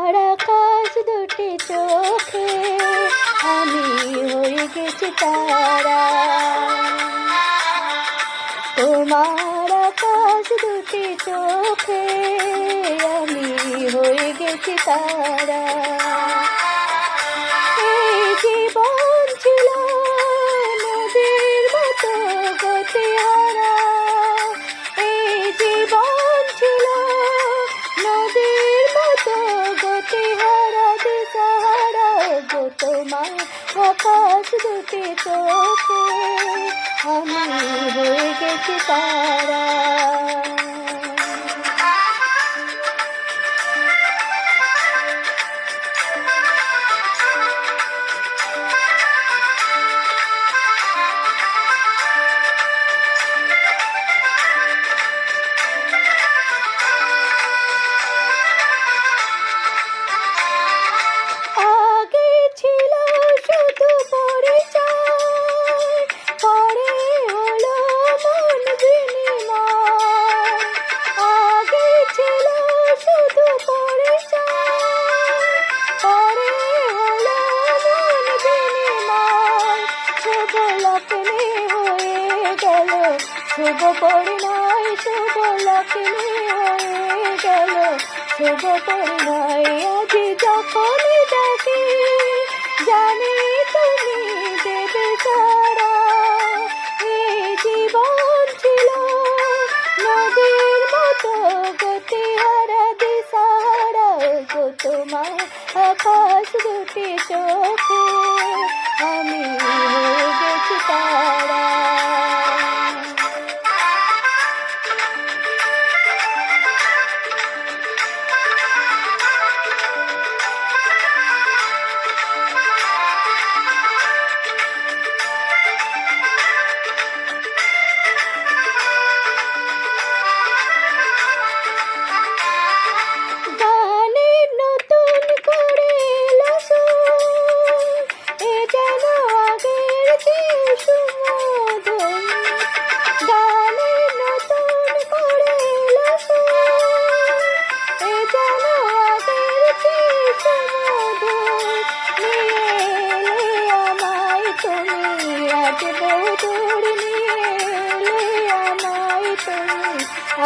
তোমার আকাশ দুটি চোখে আমি হয়ে গেছি তারা। তোমার আকাশ দুটি চোখে আমি হয়ে গেছি তারা। এই জীবন ছিল নদীর মতো গতিহারা, এই জীবন ছিল নদীর মতো গতিহারা দিশাহারা। গো তোমার আকাশ দুটি চোখে আমি হয়ে গেছি তারা। শুভ পরিণয় শুভ লক্ষ্মী হয়ে গেল শুভ পরিণয়। আজ যখন ডাকি জানি তুমি দেবে সারা। এই জীবন ছিল নদীর মতো গতিহারা দিশাহারা। গো তোমার আকাশ দুটি চোখে আমি হয়ে গেছি তারা।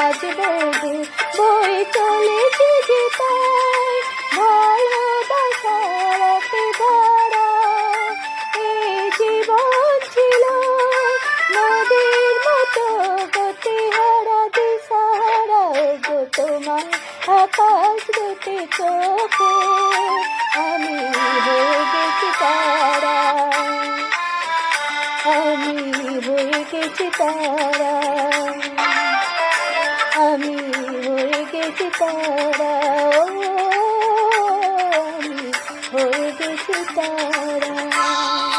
আজ বহু বই চলেছে যে তাই ভালোবাসার এক ধারা। এই জীবন ছিল নদীর মতো গতিহারা দিশাহারা। গো তোমার আকাশ দুটি চোখে আমি হয়ে গেছি তারা। আমি হয়ে গেছি তারা। আমি হয়ে গেছি তারা। আমি হয়ে গেছি তারা।